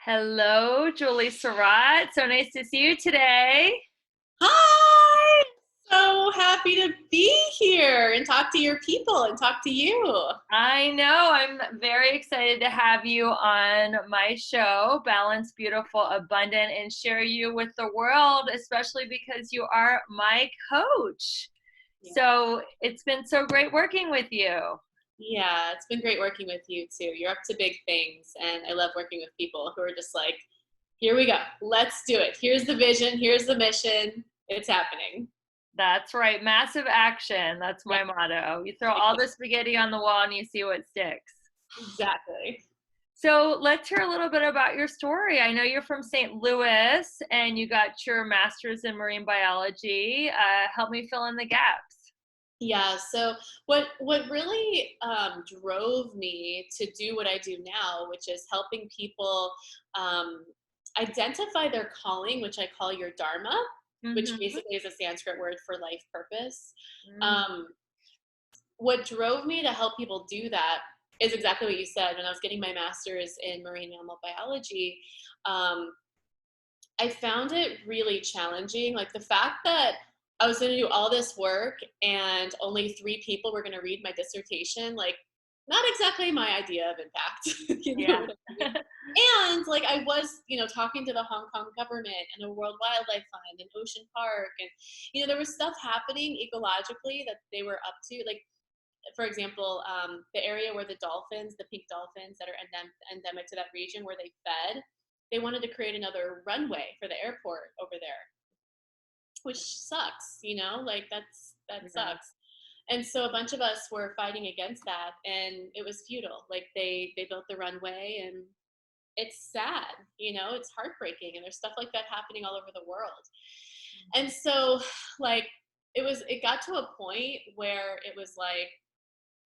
Hello, Julie Serot. So nice to see you today. Hi! So happy to be here and talk to your people and talk to you. I know I'm very excited to have you on my show, Balance, Beautiful, Abundant, and share you with the world, especially because you are my coach. Yeah. So it's been so great working with you. Yeah, it's been great working with you too. You're up to big things, and I love working with people who are just like, here we go. Let's do it. Here's the vision. Here's the mission. It's happening. That's right. Massive action. That's Yeah, my motto. You throw all the spaghetti on the wall and you see what sticks. exactly. So let's hear a little bit about your story. I know you're from St. Louis and you got your master's in marine biology. Help me fill in the gaps. Yeah. So what really drove me to do what I do now, which is helping people um, identify their calling, which I call your dharma, which Mm-hmm. basically is a Sanskrit word for life purpose. Mm. Um, what drove me to help people do that is exactly what you said. When I was getting my master's in marine mammal biology, um, I found it really challenging. Like the fact that I was going to do all this work and only 3 people were going to read my dissertation, like not exactly my idea of impact. You know Yeah. what I mean? And like I was, talking to the Hong Kong government and the World Wildlife Fund and Ocean Park, and there was stuff happening ecologically that they were up to. Like for example, the area where the dolphins, the pink dolphins that are endemic to that region where they fed, they wanted to create another runway for the airport over there, which sucks, like that Yeah. sucks. And so a bunch of us were fighting against that, and it was futile. Like they built the runway, and it's sad, it's heartbreaking, and there's stuff like that happening all over the world. And so, like, it got to a point where it was like,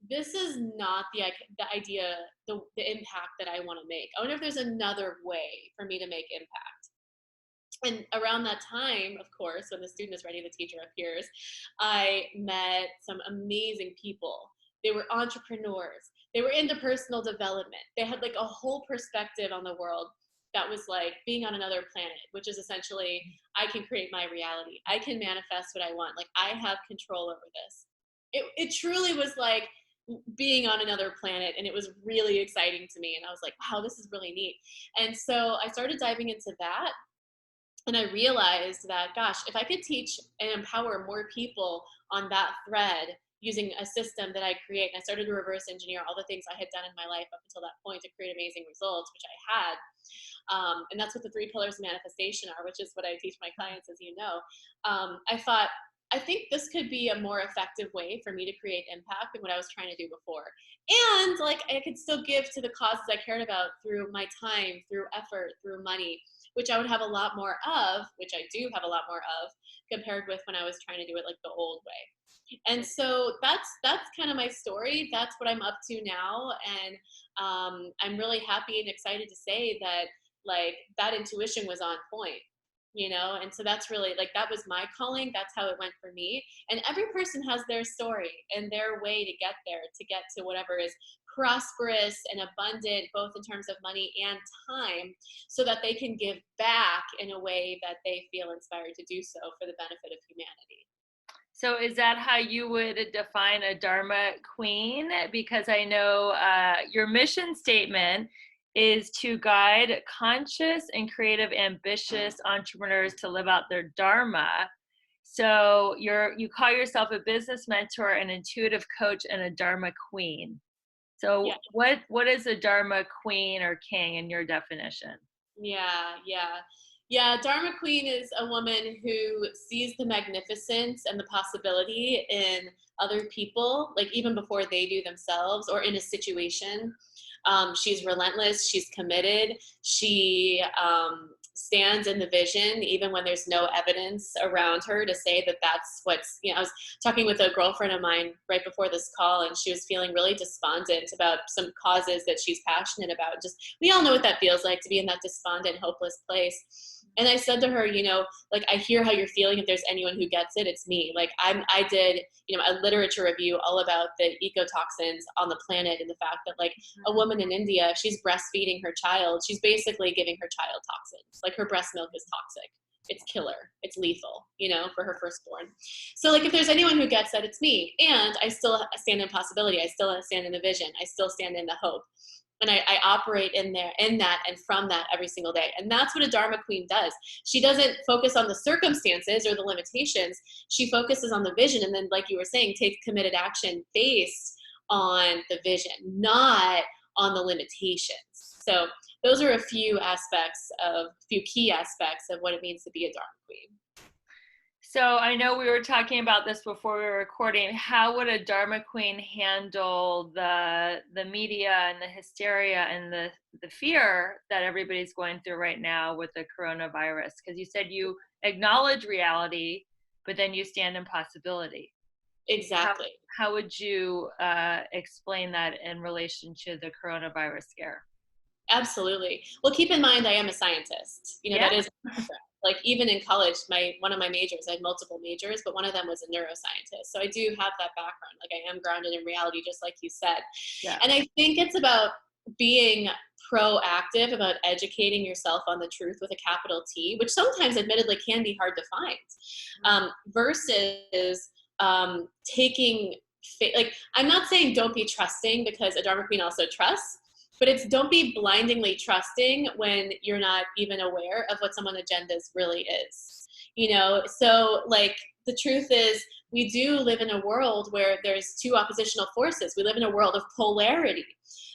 this is not the idea, the impact that I want to make. I wonder if there's another way for me to make impact. And around that time, of course, when the student is ready, the teacher appears, I met some amazing people. They were entrepreneurs. They were into personal development. They had like a whole perspective on the world that was like being on another planet, which is essentially, I can create my reality. I can manifest what I want. Like I have control over this. It truly was like being on another planet, and it was really exciting to me. And I was like, wow, this is really neat. And so I started diving into that, and I realized that, gosh, if I could teach and empower more people on that thread using a system that I create, and I started to reverse engineer all the things I had done in my life up until that point to create amazing results, which I had. And that's what the 3 pillars of manifestation are, which is what I teach my clients, as you know. I thought, I think this could be a more effective way for me to create impact than what I was trying to do before. And like I could still give to the causes I cared about through my time, through effort, through money, which I would have a lot more of, which I do have a lot more of, compared with when I was trying to do it like the old way. And so that's kind of my story. That's what I'm up to now, and I'm really happy and excited to say that like that intuition was on point, and so that's really like, that was my calling. That's how it went for me. And every person has their story and their way to get there, to get to whatever is prosperous and abundant, both in terms of money and time, so that they can give back in a way that they feel inspired to do so for the benefit of humanity. So is that how you would define a Dharma queen? Because I know your mission statement is to guide conscious and creative, ambitious entrepreneurs to live out their Dharma. So you call yourself a business mentor, an intuitive coach, and a Dharma queen. Yeah. So what is a Dharma queen or king in your definition? Yeah, yeah. Yeah, Dharma Queen is a woman who sees the magnificence and the possibility in other people, like even before they do themselves or in a situation. She's relentless, she's committed, she stands in the vision even when there's no evidence around her to say that that's what's, I was talking with a girlfriend of mine right before this call, and she was feeling really despondent about some causes that she's passionate about. Just, we all know what that feels like, to be in that despondent, hopeless place. And I said to her, you know, like, I hear how you're feeling. If there's anyone who gets it, it's me. Like, I did, you know, a literature review all about the ecotoxins on the planet, and the fact that, like, a woman in India, if she's breastfeeding her child, she's basically giving her child toxins. Like, her breast milk is toxic. It's killer. It's lethal, you know, for her firstborn. So, like, if there's anyone who gets that, it's me. And I still stand in possibility. I still stand in the vision. I still stand in the hope. And I operate in there, in that, and from that every single day. And that's what a Dharma Queen does. She doesn't focus on the circumstances or the limitations. She focuses on the vision. And then, like you were saying, takes committed action based on the vision, not on the limitations. So those are a few key aspects of what it means to be a Dharma Queen. So I know we were talking about this before we were recording. How would a Dharma Queen handle the media and the hysteria and the fear that everybody's going through right now with the coronavirus? Because you said you acknowledge reality, but then you stand in possibility. Exactly. How would you explain that in relation to the coronavirus scare? Absolutely. Well, keep in mind, I am a scientist. You know, Yeah. that is like, even in college, one of my majors, I had multiple majors, but one of them was a neuroscientist. So I do have that background. Like, I am grounded in reality, just like you said. Yeah. And I think it's about being proactive about educating yourself on the truth with a capital T, which sometimes admittedly can be hard to find, versus taking, like, I'm not saying don't be trusting, because a Dharma Queen also trusts, but it's don't be blindingly trusting when you're not even aware of what someone's agendas really is. You know, so, like, the truth is, we do live in a world where there's two oppositional forces. We live in a world of polarity.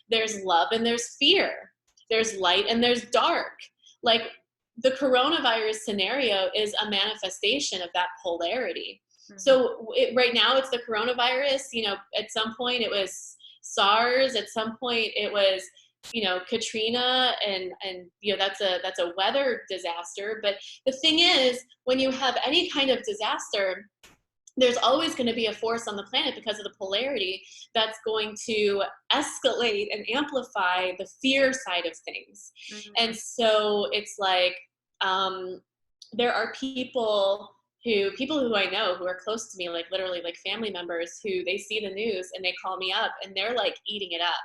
There's love and there's fear. There's light and there's dark. Like, the coronavirus scenario is a manifestation of that polarity. So right now it's the coronavirus. You know, at some point it was SARS. At some point it was, you know, Katrina, and you know, that's a weather disaster. But the thing is, when you have any kind of disaster, there's always going to be a force on the planet, because of the polarity, that's going to escalate and amplify the fear side of things. And so it's like, there are people who I know, who are close to me, like literally like family members, who they see the news and they call me up and they're like eating it up.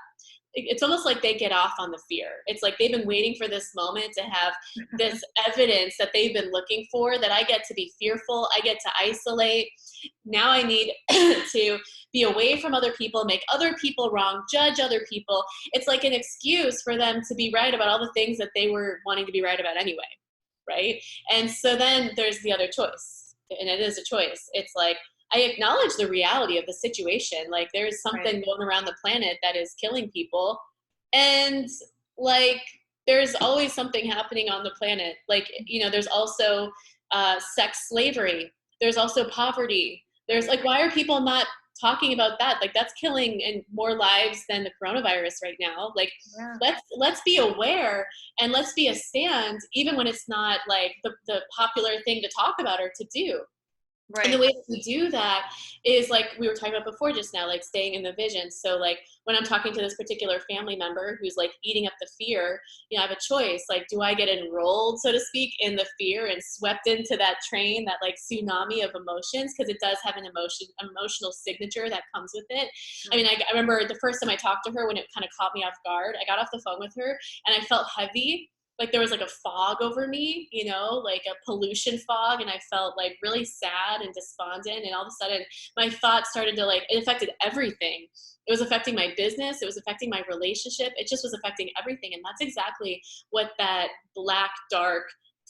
It's almost like they get off on the fear. It's like they've been waiting for this moment to have this evidence that they've been looking for, that I get to be fearful, I get to isolate. Now I need to be away from other people, make other people wrong, judge other people. It's like an excuse for them to be right about all the things that they were wanting to be right about anyway, right? And so then there's the other choice, and it is a choice. It's like, I acknowledge the reality of the situation. Like, there's something going around the planet that is killing people. And, like, there's always something happening on the planet. Like, you know, there's also sex slavery. There's also poverty. There's, like, why are people not talking about that? Like, that's killing more lives than the coronavirus right now. Like, let's be aware, and let's be a stand, even when it's not like the popular thing to talk about or to do. Right. And the way that we do that is, like we were talking about before just now, like staying in the vision. So, like, when I'm talking to this particular family member who's like eating up the fear, you know, I have a choice. Like, do I get enrolled, so to speak, in the fear and swept into that train, that like tsunami of emotions? Because it does have an emotional signature that comes with it. I mean, I remember the first time I talked to her, when it kind of caught me off guard, I got off the phone with her and I felt heavy. Like, there was like a fog over me, you know, like a pollution fog. And I felt like really sad and despondent. And all of a sudden my thoughts started to, like, it affected everything. It was affecting my business. It was affecting my relationship. It just was affecting everything. And that's exactly what that black, dark,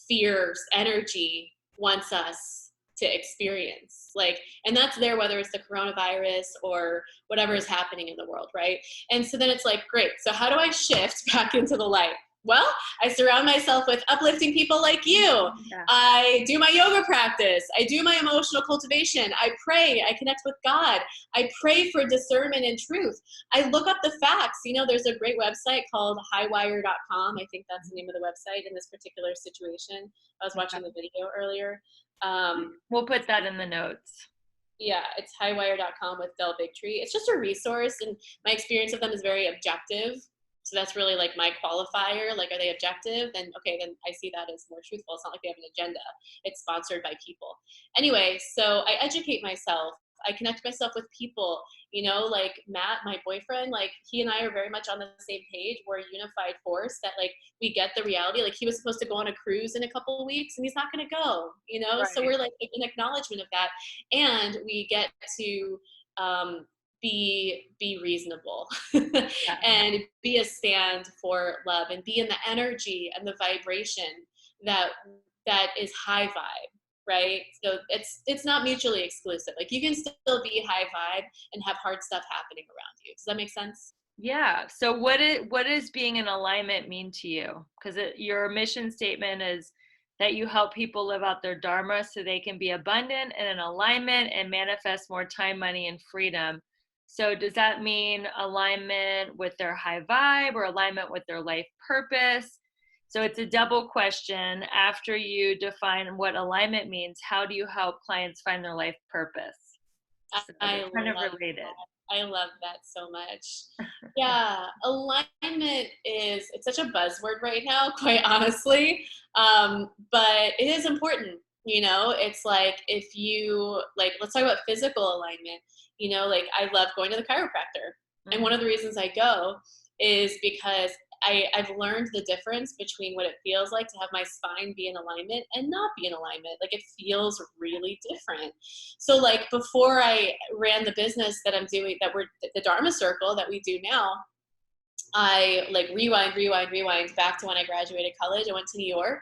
fierce energy wants us to experience. Like, and that's there, whether it's the coronavirus or whatever is happening in the world. Right. And so then it's like, great. So how do I shift back into the light? Well, I surround myself with uplifting people like you. Yeah. I do my yoga practice. I do my emotional cultivation. I pray. I connect with God. I pray for discernment and truth. I look up the facts. You know, there's a great website called highwire.com. I think that's the name of the website in this particular situation. I was watching the video earlier. We'll put that in the notes. Yeah, it's highwire.com with Del Bigtree. It's just a resource, and my experience of them is very objective. So that's really like my qualifier. Like, are they objective? Then okay, then I see that as more truthful. It's not like they have an agenda. It's sponsored by people. Anyway, so I educate myself. I connect myself with people, you know, like Matt, my boyfriend, like he and I are very much on the same page. We're a unified force that like we get the reality. Like he was supposed to go on a cruise in a couple of weeks and he's not going to go, you know? So Right. we're like in acknowledgement of that. And we get to, be reasonable Yeah. and be a stand for love and be in the energy and the vibration that is high vibe, right? So it's not mutually exclusive. Like you can still be high vibe and have hard stuff happening around you. Does that make sense? Yeah. So what does being in alignment mean to you? Because your mission statement is that you help people live out their dharma so they can be abundant and in alignment and manifest more time, money, and freedom. So does that mean alignment with their high vibe or alignment with their life purpose? So it's a double question. After you define what alignment means, how do you help clients find their life purpose? So I they're kind of love related. I love that so much. Yeah, alignment it's such a buzzword right now, quite honestly. But it is important, you know, it's like if you like, let's talk about physical alignment, you know, like I love going to the chiropractor. And one Mhm. of the reasons I go is because I've learned the difference between what it feels like to have my spine be in alignment and not be in alignment. Like it feels really different. So like before I ran the business that I'm doing, that we're the Dharma Circle that we do now, I like rewind back to when I graduated college. I went to New York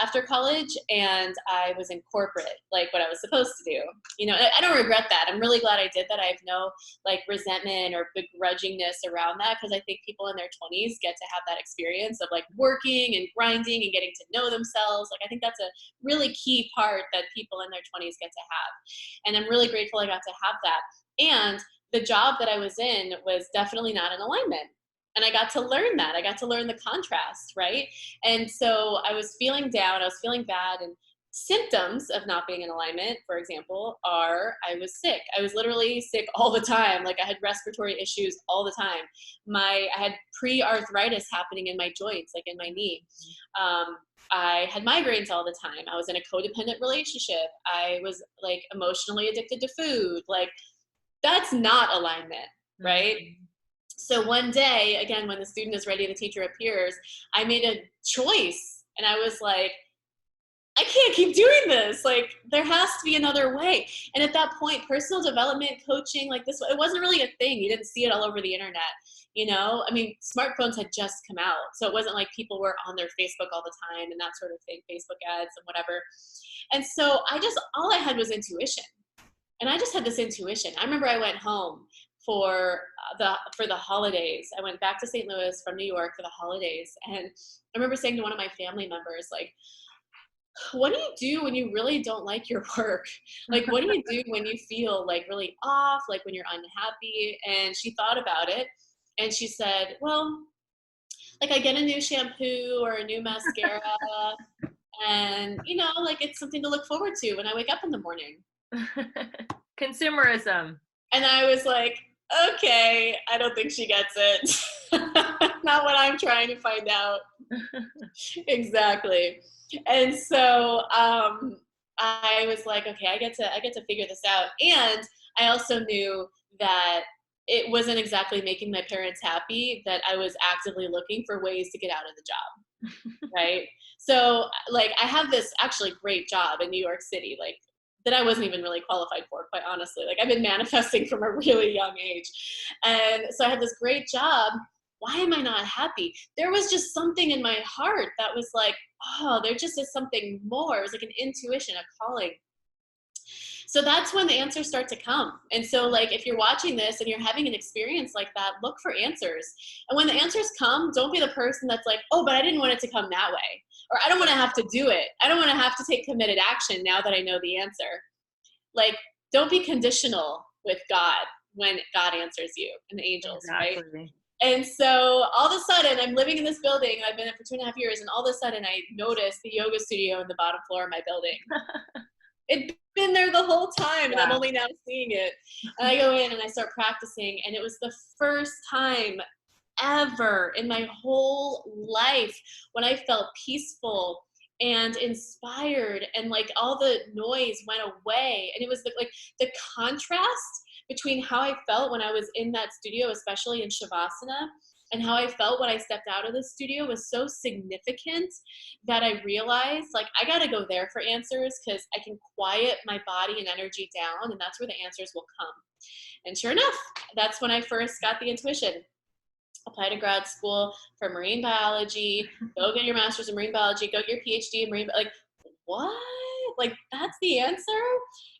after college and I was in corporate, like what I was supposed to do. You know, I don't regret that. I'm really glad I did that. I have no like resentment or begrudgingness around that because I think people in their 20s get to have that experience of like working and grinding and getting to know themselves. Like I think that's a really key part that people in their 20s get to have. And I'm really grateful I got to have that. And the job that I was in was definitely not in alignment, and I got to learn that. I got to learn the contrast, right? And so I was feeling down, I was feeling bad, and symptoms of not being in alignment, for example, are I was sick. I was literally sick all the time. Like I had respiratory issues all the time. I had pre-arthritis happening in my joints, like in my knee. I had migraines all the time. I was in a codependent relationship. I was like emotionally addicted to food. Like that's not alignment, right? Mhm. So one day, again, when the student is ready, the teacher appears, I made a choice and I was like, I can't keep doing this. Like, there has to be another way. And at that point, personal development coaching, like this, it wasn't really a thing. You didn't see it all over the internet. You know, I mean, smartphones had just come out. So it wasn't like people were on their Facebook all the time and that sort of thing, Facebook ads and whatever. And so all I had was intuition. And I just had this intuition. I remember I went home for the holidays. I went back to St. Louis from New York for the holidays, and I remember saying to one of my family members, like, "What do you do when you really don't like your work? Like, what do you do when you feel like really off, like when you're unhappy?" And she thought about it, and she said, "Well, like I get a new shampoo or a new mascara, and you know, like it's something to look forward to when I wake up in the morning." Consumerism. And I was like, okay, I don't think she gets it. Not what I'm trying to find out. Exactly. And so I was like, okay, I get to figure this out. And I also knew that it wasn't exactly making my parents happy that I was actively looking for ways to get out of the job. Right. So like I have this actually great job in New York City, like that I wasn't even really qualified for, quite honestly. Like I've been manifesting from a really young age. And so I had this great job. Why am I not happy? There was just something in my heart that was like, oh, there just is something more. It was like an intuition, a calling. So that's when the answers start to come. And so like if you're watching this and you're having an experience like that, look for answers. And when the answers come, don't be the person that's like, oh, but I didn't want it to come that way. Or I don't want to have to do it. I don't want to have to take committed action now that I know the answer. Like, don't be conditional with God when God answers you and the angels, right? Exactly. And so all of a sudden, I'm living in this building. I've been in it for 2.5 years. And all of a sudden, I noticed the yoga studio in the bottom floor of my building. It'd been there the whole time, and I'm Yeah. only now seeing it. And I go in and I start practicing. And it was the first time ever in my whole life, when I felt peaceful and inspired, and like all the noise went away. And it was like the contrast between how I felt when I was in that studio, especially in Shavasana, and how I felt when I stepped out of the studio was so significant that I realized, like, I got to go there for answers, because I can quiet my body and energy down, and that's where the answers will come. And sure enough, that's when I first got the intuition. Apply to grad school for marine biology, go get your master's in marine biology, go get your PhD in marine, like, what? Like, that's the answer?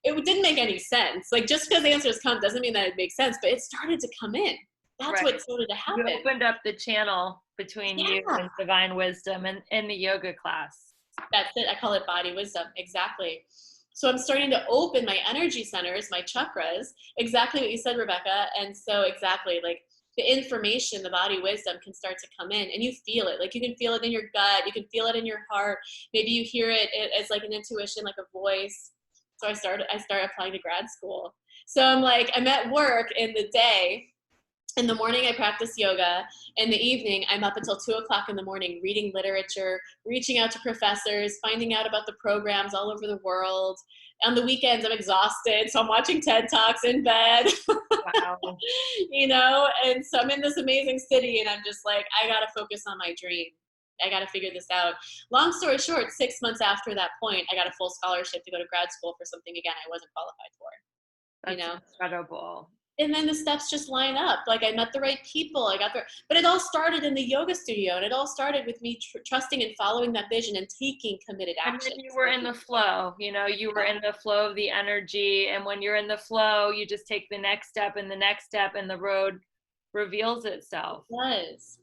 It didn't make any sense. Like, just because answers come doesn't mean that it makes sense, but it started to come in. That's what started to happen. You opened up the channel between you and divine wisdom in the yoga class. That's it. I call it body wisdom. Exactly. So I'm starting to open my energy centers, my chakras, exactly what you said, Rebecca. And so exactly, like, the information, the body wisdom can start to come in, and you feel it. Like, you can feel it in your gut. You can feel it in your heart. Maybe you hear it as like an intuition, like a voice. So I started applying to grad school. So I'm at work in the day. In the morning, I practice yoga. In the evening, I'm up until 2:00 in the morning, reading literature, reaching out to professors, finding out about the programs all over the world. On the weekends, I'm exhausted, so I'm watching TED Talks in bed. Wow. And so I'm in this amazing city, and I'm just like, I got to focus on my dream. I got to figure this out. Long story short, 6 months after that point, I got a full scholarship to go to grad school for something, again, I wasn't qualified for. That's incredible. And then the steps just line up. Like, I met the right people. But it all started in the yoga studio, and it all started with me trusting and following that vision and taking committed action. And then you were in the flow, you were in the flow of the energy. And when you're in the flow, you just take the next step and the next step, and the road reveals itself. It does.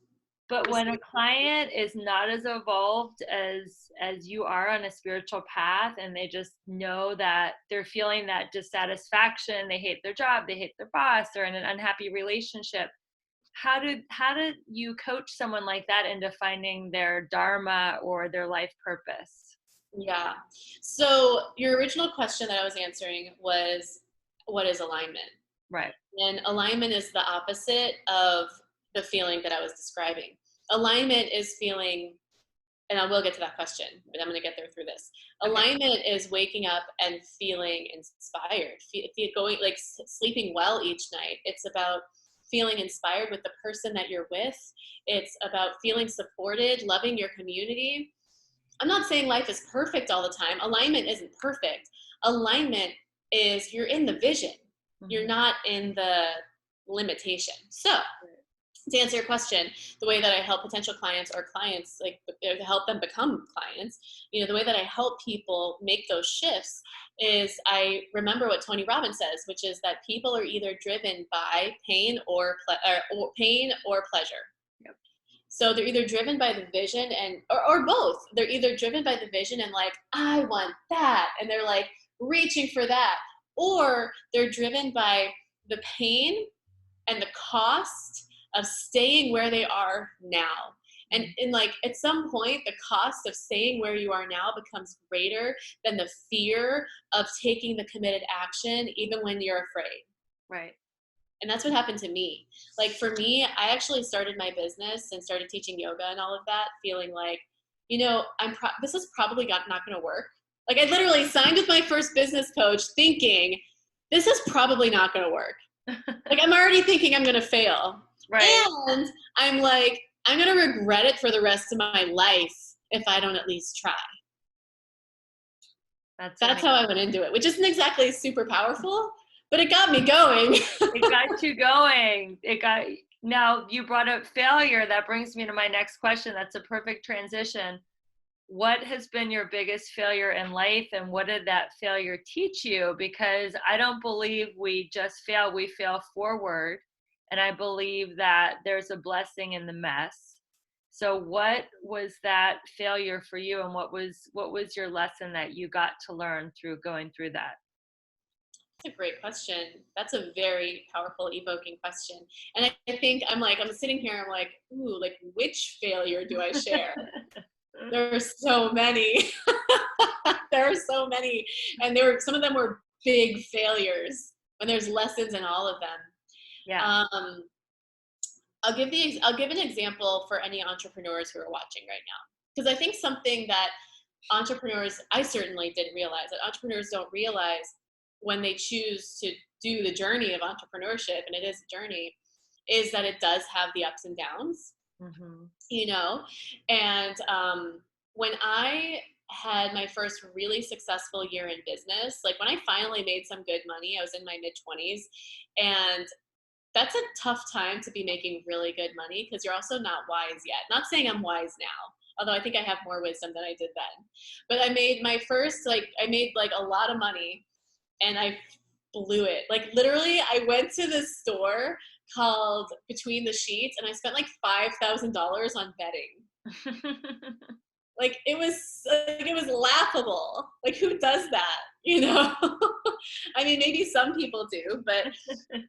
But when a client is not as evolved as you are on a spiritual path, and they just know that they're feeling that dissatisfaction, they hate their job, they hate their boss, they're in an unhappy relationship, how do you coach someone like that into finding their dharma or their life purpose? Yeah. So your original question that I was answering was, what is alignment? Right. And alignment is the opposite of the feeling that I was describing. Alignment is feeling, and I will get to that question, but I'm going to get there through this. Okay. Alignment is waking up and feeling inspired, going, like, sleeping well each night. It's about feeling inspired with the person that you're with. It's about feeling supported, loving your community. I'm not saying life is perfect all the time. Alignment isn't perfect. Alignment is, you're in the vision. Mm-hmm. You're not in the limitation. So to answer your question, the way that I help potential clients or clients, like, to help them become clients, the way that I help people make those shifts is, I remember what Tony Robbins says, which is that people are either driven by pain or pleasure. Yep. So they're either driven by the vision or both. They're either driven by the vision and like, I want that, and they're like reaching for that, or they're driven by the pain and the cost of staying where they are now. And like, at some point, the cost of staying where you are now becomes greater than the fear of taking the committed action, even when you're afraid. Right. And that's what happened to me. Like, for me, I actually started my business and started teaching yoga and all of that, feeling like, this is probably not going to work. Like, I literally signed with my first business coach thinking, this is probably not going to work. Like, I'm already thinking I'm going to fail. Right. And I'm like, I'm going to regret it for the rest of my life if I don't at least try. That's how I went into it, which isn't exactly super powerful, but it got me going. It got you going. Now you brought up failure. That brings me to my next question. That's a perfect transition. What has been your biggest failure in life, and what did that failure teach you? Because I don't believe we just fail, we fail forward. And I believe that there's a blessing in the mess. So what was that failure for you, and what was your lesson that you got to learn through going through that? That's a great question. That's a very powerful, evoking question. And I think I'm sitting here, I'm like, ooh, like, which failure do I share? There are so many. There are so many. And some of them were big failures, and there's lessons in all of them. Yeah. I'll give an example for any entrepreneurs who are watching right now, because I think something that entrepreneurs, I certainly didn't realize, that entrepreneurs don't realize when they choose to do the journey of entrepreneurship, and it is a journey, is that it does have the ups and downs, Mm-hmm. you know. And when I had my first really successful year in business, like when I finally made some good money, I was in my mid 20s, and that's a tough time to be making really good money because you're also not wise yet. Not saying I'm wise now, although I think I have more wisdom than I did then. But I made my first, like, I made like a lot of money, and I blew it. Like, literally, I went to this store called Between the Sheets, and I spent like $5,000 on betting. Like, it was laughable. Like, who does that? You know? I mean, maybe some people do, but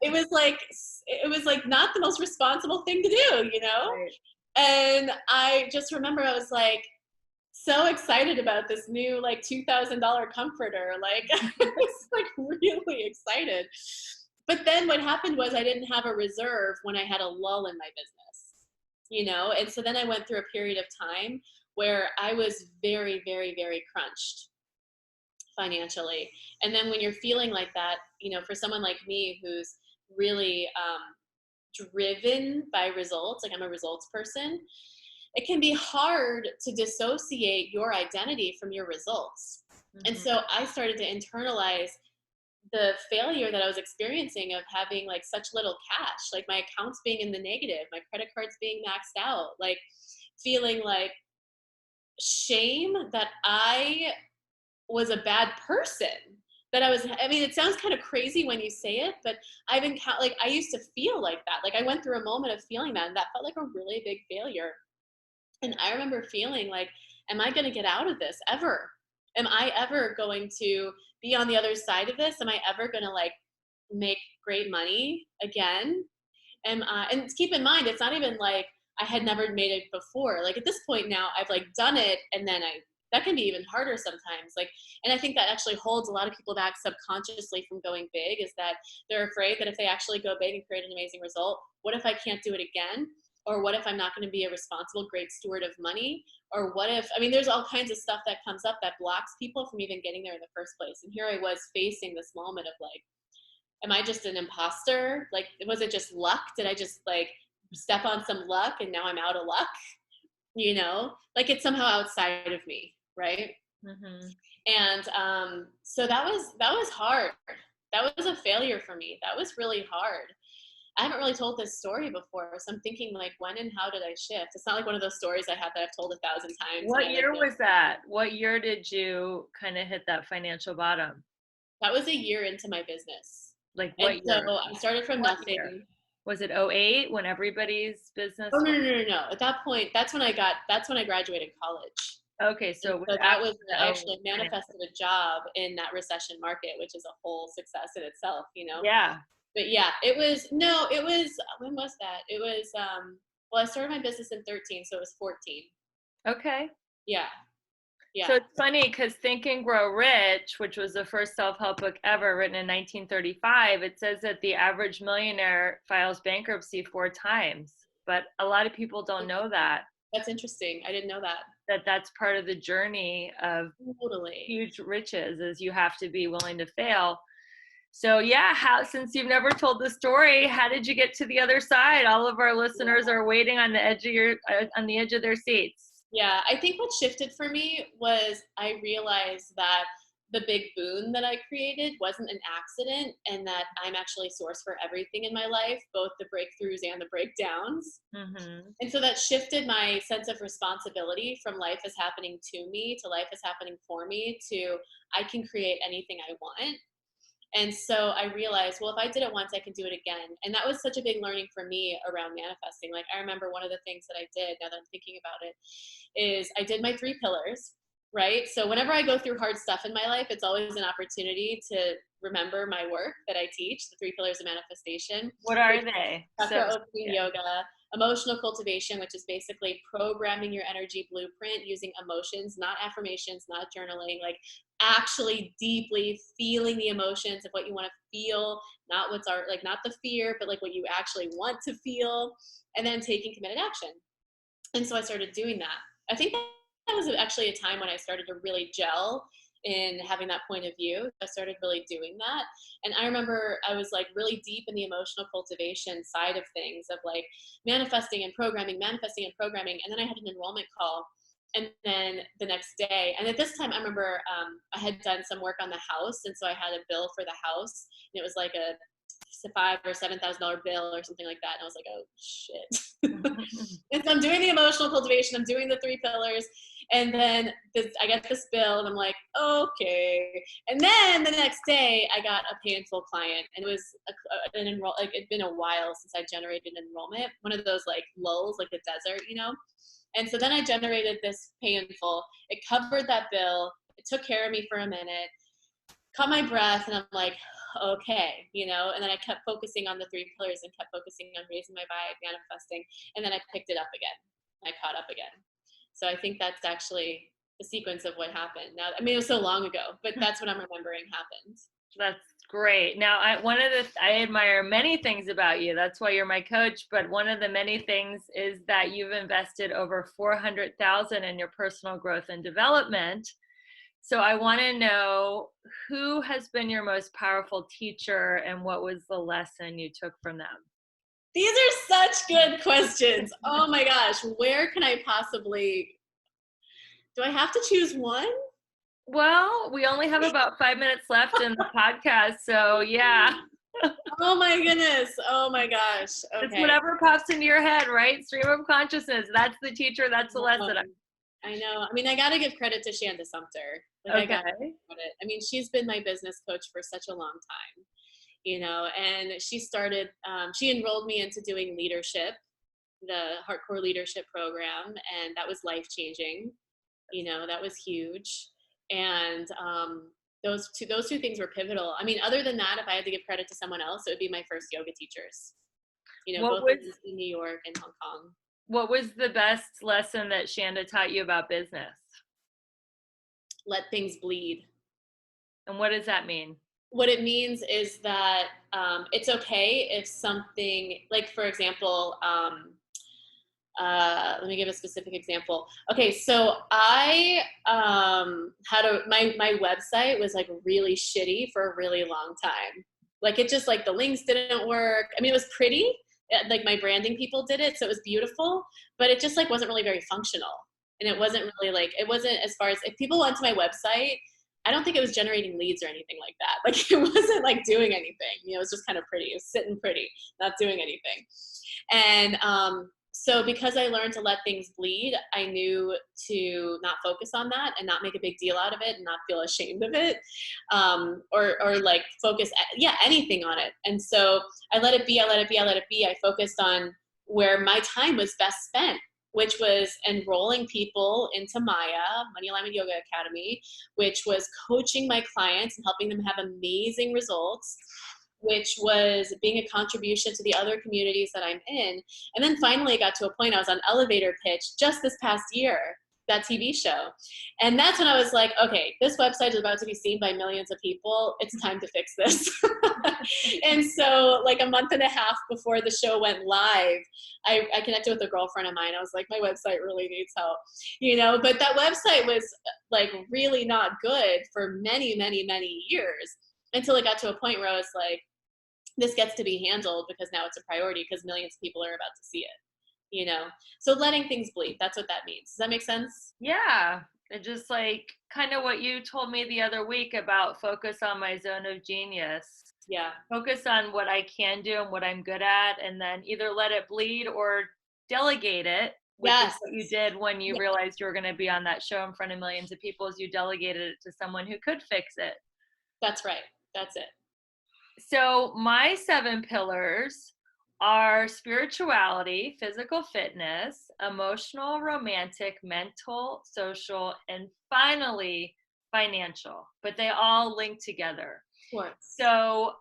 it was like not the most responsible thing to do, you know? Right. And I just remember I was like so excited about this new like $2,000 comforter. Like, I was like really excited. But then what happened was I didn't have a reserve when I had a lull in my business, you know? And so then I went through a period of time where I was very, very, very crunched financially. And then when you're feeling like that, you know, for someone like me who's really driven by results, like I'm a results person, it can be hard to dissociate your identity from your results. And Mm-hmm. so I started to internalize the failure that I was experiencing of having like such little cash, like my accounts being in the negative, my credit cards being maxed out, like feeling like shame that I was a bad person, that I mean, it sounds kind of crazy when you say it, but I've been like, I used to feel like that. Like, I went through a moment of feeling that, and that felt like a really big failure. And I remember feeling like, am I going to get out of this ever? Am I ever going to be on the other side of this? Am I ever going to like make great money again? And keep in mind, it's not even like I had never made it before. Like, at this point now, I've like done it, and then that can be even harder sometimes. Like, and I think that actually holds a lot of people back subconsciously from going big, is that they're afraid that if they actually go big and create an amazing result, what if I can't do it again? Or what if I'm not going to be a responsible, great steward of money? Or what if, I mean, there's all kinds of stuff that comes up that blocks people from even getting there in the first place. And here I was facing this moment of like, am I just an imposter? Like, was it just luck? Did I just like step on some luck and now I'm out of luck? You know, like it's somehow outside of me, right? Mm-hmm. And so that was hard. That was a failure for me. That was really hard. I haven't really told this story before, so I'm thinking like, when and how did I shift? It's not like one of those stories I have that I've told 1,000 times. And What I like year was that? What year did you kind of hit that financial bottom? that was a year into my business, Like and what so year? I started from What year? nothing. Was it '08 when everybody's Oh business no, was? no, no, no! At that point, that's when I graduated college. Okay, And so it was so that after was, the I '08 actually financial. manifested a job in that recession market, which is a whole success in itself, you know? Yeah. But yeah, it was, no, it was, when was that? It was, well, I started my business in 13, so it was 14. Okay. Yeah, So yeah. it's funny because Think and Grow Rich, which was the first self-help book ever written in 1935, it says that the average millionaire files bankruptcy 4 times. But a lot of people don't know that, That's interesting. I didn't know that. that's part of the journey of Totally. huge riches is you have to be willing to fail. So yeah, since you've never told the story, how did you get to the other side? All of our listeners are waiting on the edge of on the edge of their seats. Yeah, I think what shifted for me was I realized that the big boon that I created wasn't an accident, and that I'm actually source for everything in my life, both the breakthroughs and the breakdowns. Mm-hmm. And so that shifted my sense of responsibility from life is happening to me to life is happening for me to I can create anything I want. And so I realized, well, if I did it once, I can do it again. And that was such a big learning for me around manifesting. Like, I remember one of the things that I did, now that I'm thinking about it, is I did my 3 pillars, right? So whenever I go through hard stuff in my life, it's always an opportunity to remember my work that I teach, the 3 pillars of manifestation, What are they? So chakra opening yeah. yoga, emotional cultivation, which is basically programming your energy blueprint using emotions, not affirmations, not journaling, like actually deeply feeling the emotions of what you want to feel, not not the fear, but like what you actually want to feel, and then taking committed action. And so I started doing that. I think that was actually a time when I started to really gel in having that point of view. I started really doing that. And I remember I was like really deep in the emotional cultivation side of things, of like manifesting and programming, manifesting and programming. And then I had an enrollment call. And then the next day, and at this time, I remember I had done some work on the house. And so I had a bill for the house. And it was like a $5,000 or $7,000 bill or something like that. And I was like, oh shit. And so I'm doing the emotional cultivation. I'm doing the 3 pillars. And then I get this bill and I'm like, okay. And then the next day I got a painful client, and it was it'd been a while since I generated an enrollment. One of those like lulls, like the desert, you know? And so then I generated this painful, it covered that bill. It took care of me for a minute, caught my breath, and I'm like, okay, you know, and then I kept focusing on the 3 pillars and kept focusing on raising my vibe, manifesting, and then I picked it up again. I caught up again. So I think that's actually the sequence of what happened. Now, I mean, it was so long ago, but that's what I'm remembering happened. That's great. Now, I admire many things about you. That's why you're my coach. But one of the many things is that you've invested over 400,000 in your personal growth and development. So I want to know, who has been your most powerful teacher, and what was the lesson you took from them? These are such good questions. Oh my gosh, where can I possibly, do I have to choose one? Well, we only have about 5 minutes left in the podcast, so yeah. Oh my goodness. Oh my gosh. It's Okay. whatever pops into your head, right? Stream of consciousness. That's the teacher. That's the lesson. I know. I mean, I got to give credit to Shanda Sumter. Like, I got to give credit. I mean, she's been my business coach for such a long time, you know, and she enrolled me into doing leadership, the hardcore leadership program, and that was life changing. You know, that was huge. And those two things were pivotal. I mean, other than that, if I had to give credit to someone else, it would be my first yoga teachers, you know, both in New York and Hong Kong. What was the best lesson that Shanda taught you about business? Let things bleed. And what does that mean? What it means is that it's okay if something, like, for example, let me give a specific example. Okay, so I my website was like really shitty for a really long time. Like, it just, like, the links didn't work. I mean, it was pretty, like my branding people did it, so it was beautiful, but it just like wasn't really very functional. And it wasn't really like, it wasn't, as far as if people went to my website, I don't think it was generating leads or anything like that. Like, it wasn't like doing anything, you know, it was just kind of pretty. It was sitting pretty, not doing anything. And so because I learned to let things bleed, I knew to not focus on that and not make a big deal out of it and not feel ashamed of it, or like focus, anything on it. And so I let it be, I let it be, I let it be. I focused on where my time was best spent, which was enrolling people into Maya, Money Alignment Yoga Academy, which was coaching my clients and helping them have amazing results, which was being a contribution to the other communities that I'm in. And then finally it got to a point, I was on Elevator Pitch just this past year, that TV show. And that's when I was like, okay, this website is about to be seen by millions of people. It's time to fix this. And so like a month and a half before the show went live, I connected with a girlfriend of mine. I was like, my website really needs help, you know, but that website was like really not good for many, many, many years, until it got to a point where I was like, this gets to be handled because now it's a priority because millions of people are about to see it, you know? So letting things bleed, that's what that means. Does that make sense? Yeah. It just like kind of what you told me the other week about focus on my zone of genius. Yeah. Focus on what I can do and what I'm good at, and then either let it bleed or delegate it, which is what you did when you realized you were going to be on that show in front of millions of people, is you delegated it to someone who could fix it. That's right. That's it. So my 7 pillars are spirituality, physical fitness, emotional, romantic, mental, social, and finally financial, but they all link together. Of course. So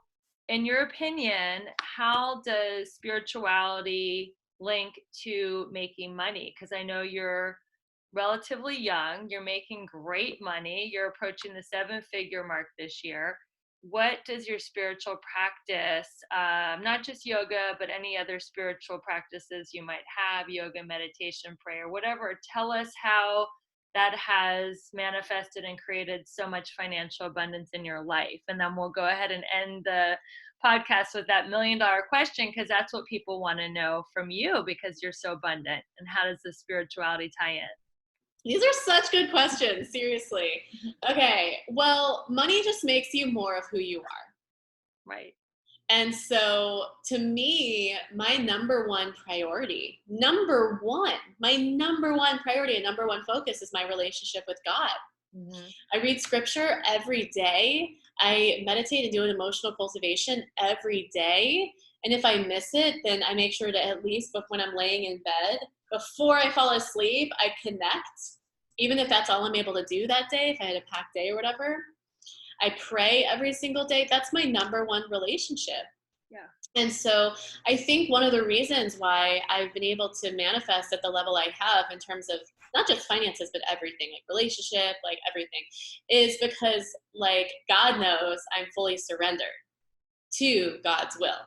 in your opinion, how does spirituality link to making money? Because I know you're relatively young. You're making great money. You're approaching the 7-figure mark this year. What does your spiritual practice, not just yoga, but any other spiritual practices you might have, yoga, meditation, prayer, whatever, tell us how that has manifested and created so much financial abundance in your life. And then we'll go ahead and end the podcast with that $1,000,000 question, because that's what people want to know from you, because you're so abundant. And how does the spirituality tie in? These are such good questions, seriously. Okay, well, money just makes you more of who you are. Right. And so to me, my number one priority, my number one priority and number one focus is my relationship with God. Mm-hmm. I read scripture every day. I meditate and do an emotional cultivation every day. And if I miss it, then I make sure to, at least when I'm laying in bed, before I fall asleep, I connect. Even if that's all I'm able to do that day, if I had a packed day or whatever. I pray every single day. That's my number one relationship. Yeah. And so I think one of the reasons why I've been able to manifest at the level I have in terms of not just finances, but everything, like relationship, like everything, is because like God knows I'm fully surrendered to God's will.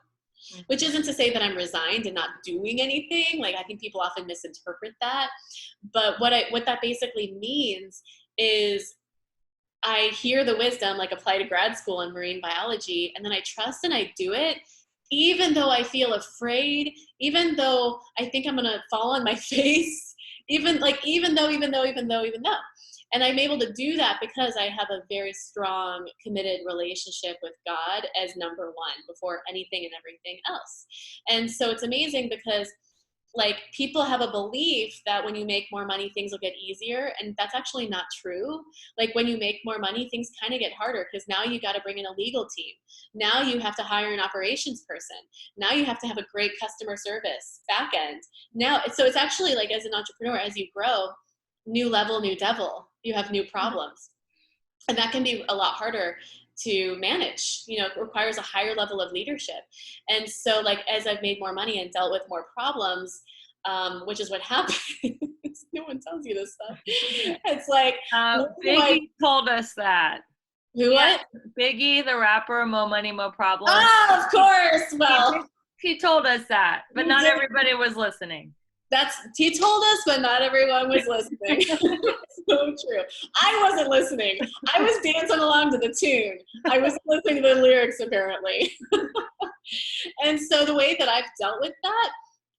Mm-hmm. Which isn't to say that I'm resigned and not doing anything. Like I think people often misinterpret that. But what that basically means is I hear the wisdom, like apply to grad school in marine biology, and then I trust and I do it, even though I feel afraid, even though I think I'm gonna fall on my face, even though. And I'm able to do that because I have a very strong, committed relationship with God as number one before anything and everything else. And so it's amazing because like people have a belief that when you make more money, things will get easier. And that's actually not true. Like when you make more money, things kind of get harder because now you got to bring in a legal team. Now you have to hire an operations person. Now you have to have a great customer service back end. Now, so it's actually like as an entrepreneur, as you grow, new level, new devil, you have new problems. And that can be a lot harder to manage. You know, it requires a higher level of leadership. And so like as I've made more money and dealt with more problems, which is what happens. No one tells you this stuff. It's like Biggie told us that. Who? What? Biggie, the rapper, Mo Money, Mo Problems. Oh, of course. Well, he told us that, but not everybody was listening. He told us, but not everyone was listening. So true. I wasn't listening. I was dancing along to the tune. I wasn't listening to the lyrics, apparently. And so the way that I've dealt with that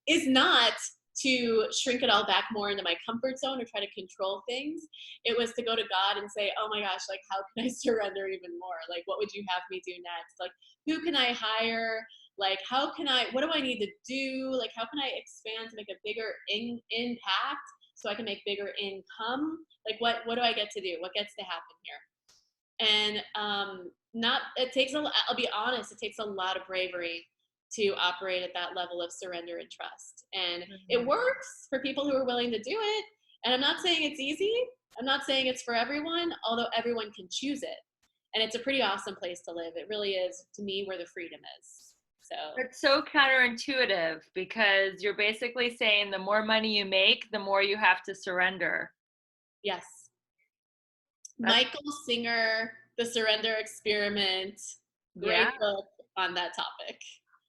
is not to shrink it all back more into my comfort zone or try to control things. It was to go to God and say, oh my gosh, like, how can I surrender even more? Like, what would you have me do next? Like, who can I hire? Like, what do I need to do? Like, how can I expand to make a bigger impact so I can make bigger income? Like, what do I get to do? What gets to happen here? And I'll be honest, it takes a lot of bravery to operate at that level of surrender and trust. And it works for people who are willing to do it. And I'm not saying it's easy. I'm not saying it's for everyone, although everyone can choose it. And it's a pretty awesome place to live. It really is, to me, where the freedom is. So it's so counterintuitive because you're basically saying the more money you make, the more you have to surrender. Yes. Michael Singer, The Surrender Experiment, great book on that topic.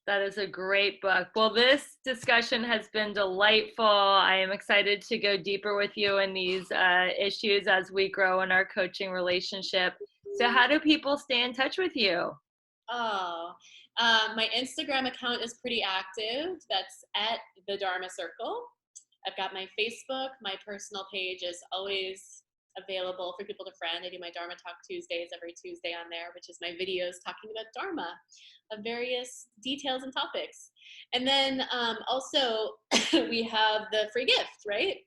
That is a great book. Well, this discussion has been delightful. I am excited to go deeper with you in these issues as we grow in our coaching relationship. So how do people stay in touch with you? My Instagram account is pretty active. That's at the Dharma Circle. I've got my Facebook. My personal page is always available for people to friend. I do my Dharma Talk Tuesdays every Tuesday on there, which is my videos talking about Dharma of various details and topics. And then also we have the free gift, right?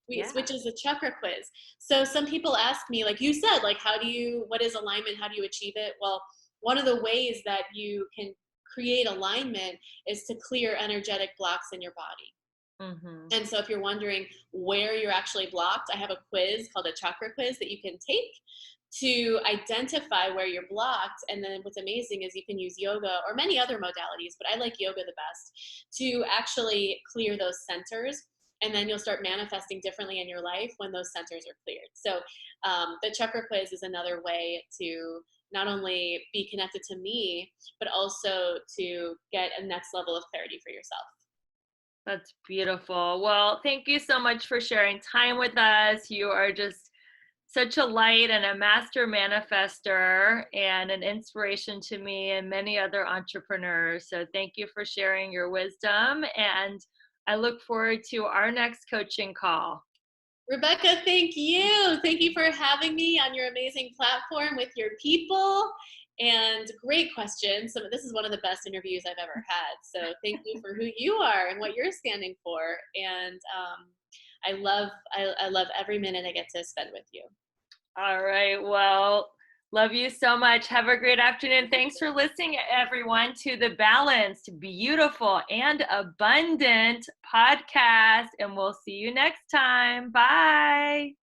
Which is a chakra quiz. So some people ask me, like you said, like what is alignment? How do you achieve it? Well, one of the ways that you can create alignment is to clear energetic blocks in your body. Mm-hmm. And so if you're wondering where you're actually blocked, I have a quiz called a chakra quiz that you can take to identify where you're blocked. And then what's amazing is you can use yoga or many other modalities, but I like yoga the best, to actually clear those centers and then you'll start manifesting differently in your life when those centers are cleared. So the chakra quiz is another way to not only be connected to me, but also to get a next level of clarity for yourself. That's beautiful. Well, thank you so much for sharing time with us. You are just such a light and a master manifester and an inspiration to me and many other entrepreneurs. So thank you for sharing your wisdom. And I look forward to our next coaching call. Rebecca, thank you. Thank you for having me on your amazing platform with your people. And great questions. This is one of the best interviews I've ever had. So thank you for who you are and what you're standing for. And I love every minute I get to spend with you. All right. Well, love you so much. Have a great afternoon. Thanks for listening, everyone, to the Balanced, Beautiful, and Abundant podcast. And we'll see you next time. Bye.